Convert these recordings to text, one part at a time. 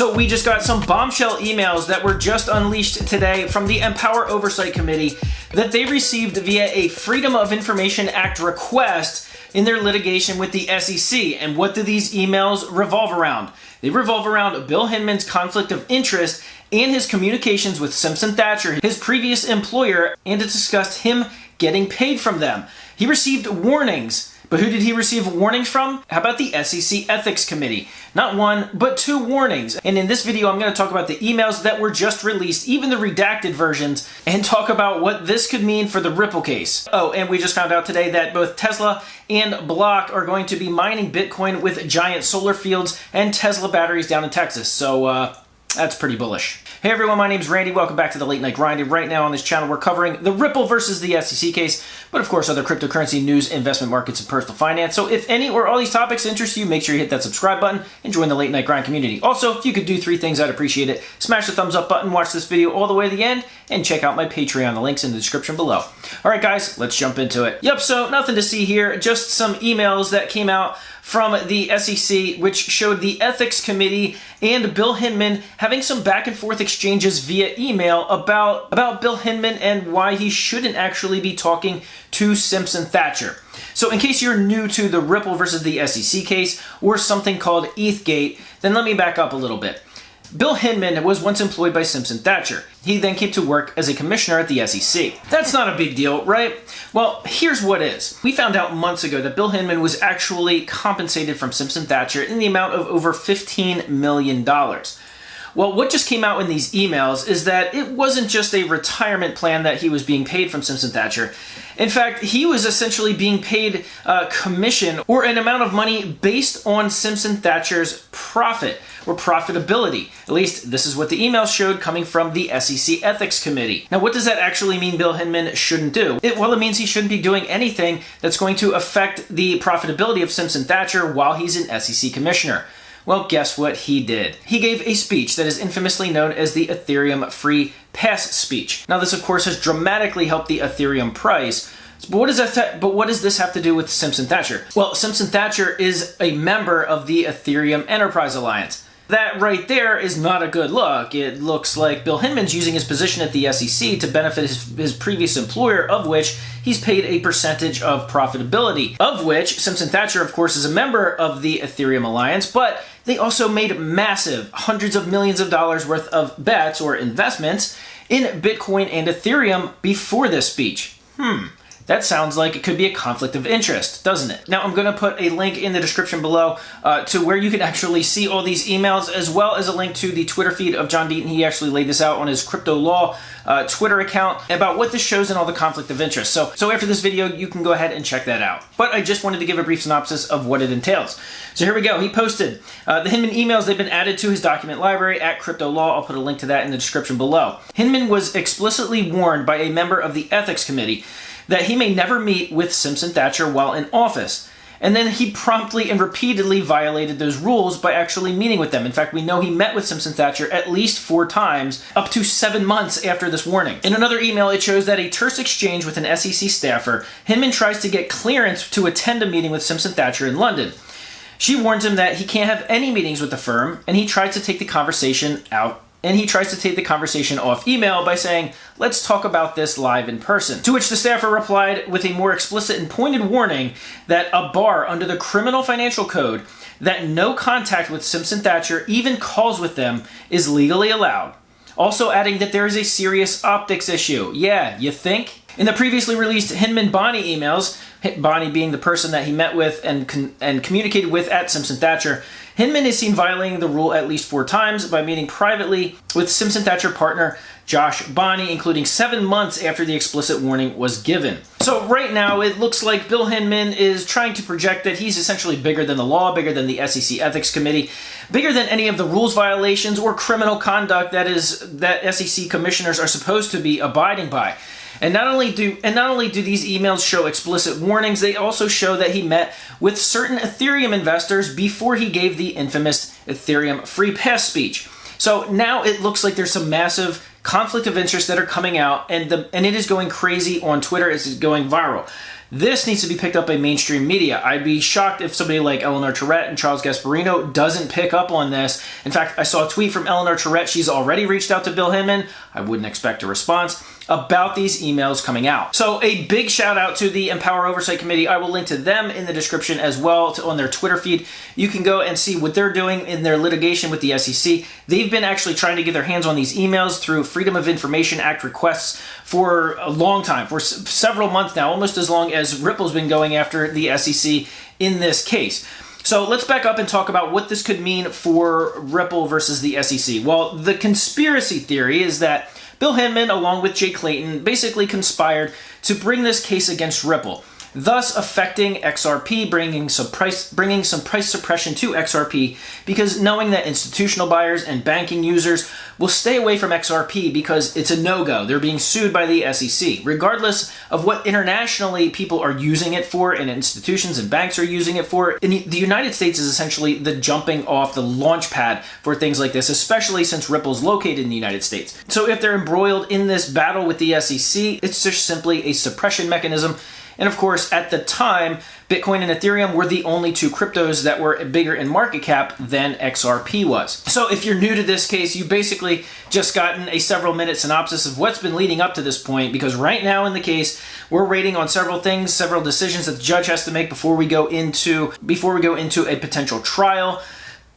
So we just got some bombshell emails that were just unleashed today from the Empower Oversight Committee that they received via a Freedom of Information Act request in their litigation with the SEC. And what do these emails revolve around? They revolve around Bill Hinman's conflict of interest and his communications with Simpson Thacher, his previous employer, and it discussed him getting paid from them. He received warnings. But who did he receive warnings from? How about the SEC Ethics Committee? Not one, but 2 warnings. And in this video, I'm going to talk about the emails that were just released, even the redacted versions, and talk about what this could mean for the Ripple case. Oh, and we just found out today that both Tesla and Block are going to be mining Bitcoin with giant solar fields and Tesla batteries down in Texas. So, that's pretty bullish. Hey everyone, my name's Randy. Welcome back to the Late Night Grind. And right now on this channel, we're covering the Ripple versus the SEC case, but of course other cryptocurrency news, investment markets, and personal finance. So if any or all these topics interest you, make sure you hit that subscribe button and join the Late Night Grind community. Also, if you could do 3 things, I'd appreciate it. Smash the thumbs up button, watch this video all the way to the end, and check out my Patreon. The link's in the description below. All right, guys, let's jump into it. Yep, so nothing to see here. Just some emails that came out from the SEC, which showed the Ethics Committee and Bill Hinman having some back and forth exchanges via email about Bill Hinman and why he shouldn't actually be talking to Simpson Thacher. So in case you're new to the Ripple versus the SEC case or something called ETHgate, then let me back up a little bit. Bill Hinman was once employed by Simpson Thacher. He then came to work as a commissioner at the SEC. That's not a big deal, right? Well, here's what is. We found out months ago that Bill Hinman was actually compensated from Simpson Thacher in the amount of over $15 million. Well, what just came out in these emails is that it wasn't just a retirement plan that he was being paid from Simpson Thacher. In fact, he was essentially being paid a commission or an amount of money based on Simpson Thacher's profit or profitability. At least this is what the emails showed coming from the SEC Ethics Committee. Now, what does that actually mean Bill Hinman shouldn't do? Well, it means he shouldn't be doing anything that's going to affect the profitability of Simpson Thacher while he's an SEC commissioner. Well, guess what he did? He gave a speech that is infamously known as the Ethereum Free Pass speech. Now, this, of course, has dramatically helped the Ethereum price. But what does this have to do with Simpson Thacher? Well, Simpson Thacher is a member of the Ethereum Enterprise Alliance. That right there is not a good look. It looks like Bill Hinman's using his position at the SEC to benefit his previous employer, of which he's paid a percentage of profitability, of which Simpson Thacher, of course, is a member of the Ethereum Alliance, but they also made massive hundreds of millions of dollars worth of bets or investments in Bitcoin and Ethereum before this speech. That sounds like it could be a conflict of interest, doesn't it? Now, I'm going to put a link in the description below to where you can actually see all these emails, as well as a link to the Twitter feed of John Deaton. He actually laid this out on his Crypto Law Twitter account about what this shows and all the conflict of interest. So after this video, you can go ahead and check that out. But I just wanted to give a brief synopsis of what it entails. So here we go. He posted the Hinman emails. They've been added to his document library at Crypto Law. I'll put a link to that in the description below. Hinman was explicitly warned by a member of the Ethics Committee that he may never meet with Simpson Thacher while in office. And then he promptly and repeatedly violated those rules by actually meeting with them. In fact, we know he met with Simpson Thacher at least 4 times, up to 7 months after this warning. In another email, it shows that a terse exchange with an SEC staffer, Hinman tries to get clearance to attend a meeting with Simpson Thacher in London. She warns him that he can't have any meetings with the firm, and he tries to take the conversation off email by saying, "Let's talk about this live in person." To which the staffer replied with a more explicit and pointed warning that a bar under the Criminal Financial Code that no contact with Simpson Thacher, even calls with them, is legally allowed. Also adding that there is a serious optics issue. Yeah, you think? In the previously released Hinman-Bonnie emails, Bonnie being the person that he met with and communicated with at Simpson Thacher, Hinman is seen violating the rule at least 4 times by meeting privately with Simpson Thacher partner Josh Bonnie, including 7 months after the explicit warning was given. So right now, it looks like Bill Hinman is trying to project that he's essentially bigger than the law, bigger than the SEC Ethics Committee, bigger than any of the rules violations or criminal conduct that SEC commissioners are supposed to be abiding by. And not only do these emails show explicit warnings, they also show that he met with certain Ethereum investors before he gave the infamous Ethereum Free Pass speech. So now it looks like there's some massive conflict of interest that are coming out, and it is going crazy on Twitter. It's going viral. This needs to be picked up by mainstream media. I'd be shocked if somebody like Eleanor Tourette and Charles Gasparino doesn't pick up on this. In fact, I saw a tweet from Eleanor Tourette. She's already reached out to Bill Hinman. I wouldn't expect a response about these emails coming out. So a big shout out to the Empower Oversight Committee. I will link to them in the description as well on their Twitter feed. You can go and see what they're doing in their litigation with the SEC. They've been actually trying to get their hands on these emails through Freedom of Information Act requests for a long time, for several months now, almost as long as Ripple's been going after the SEC in this case. So let's back up and talk about what this could mean for Ripple versus the SEC. Well, the conspiracy theory is that Bill Hinman, along with Jay Clayton, basically conspired to bring this case against Ripple, thus affecting XRP, bringing some price suppression to XRP, because knowing that institutional buyers and banking users will stay away from XRP because it's a no-go. They're being sued by the SEC. Regardless of what internationally people are using it for and institutions and banks are using it for, in the United States is essentially the jumping off, the launch pad for things like this, especially since Ripple's located in the United States. So if they're embroiled in this battle with the SEC, it's just simply a suppression mechanism. And of course, at the time, Bitcoin and Ethereum were the only two cryptos that were bigger in market cap than XRP was. So if you're new to this case, you've basically just gotten a several minute synopsis of what's been leading up to this point, because right now in the case, we're waiting on several things, several decisions that the judge has to make before we go into a potential trial.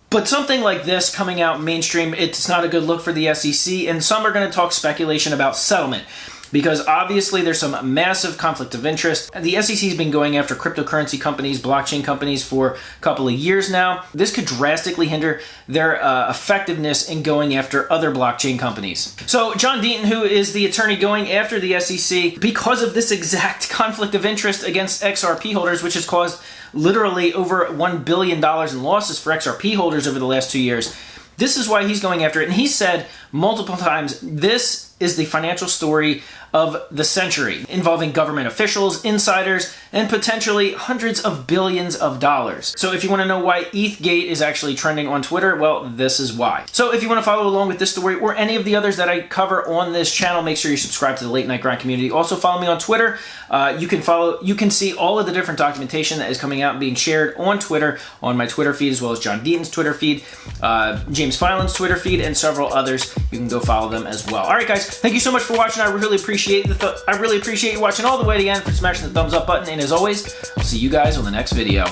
But something like this coming out mainstream, it's not a good look for the SEC, and some are going to talk speculation about settlement, because obviously there's some massive conflict of interest. The SEC's been going after cryptocurrency companies, blockchain companies for a couple of years now. This could drastically hinder their effectiveness in going after other blockchain companies. So John Deaton, who is the attorney going after the SEC, because of this exact conflict of interest against XRP holders, which has caused literally over $1 billion in losses for XRP holders over the last 2 years, this is why he's going after it. And he said multiple times, this is the financial story of the century, involving government officials, insiders, and potentially hundreds of billions of dollars. So if you want to know why ETHgate is actually trending on Twitter, well, this is why. So if you want to follow along with this story or any of the others that I cover on this channel, make sure you subscribe to the Late Night Grind community. Also follow me on Twitter. You can see all of the different documentation that is coming out and being shared on Twitter, on my Twitter feed, as well as John Deaton's Twitter feed, James Filan's Twitter feed, and several others. You can go follow them as well. All right, guys, thank you so much for watching. I really appreciate you watching all the way to the end, for smashing the thumbs up button, and as always, I'll see you guys on the next video.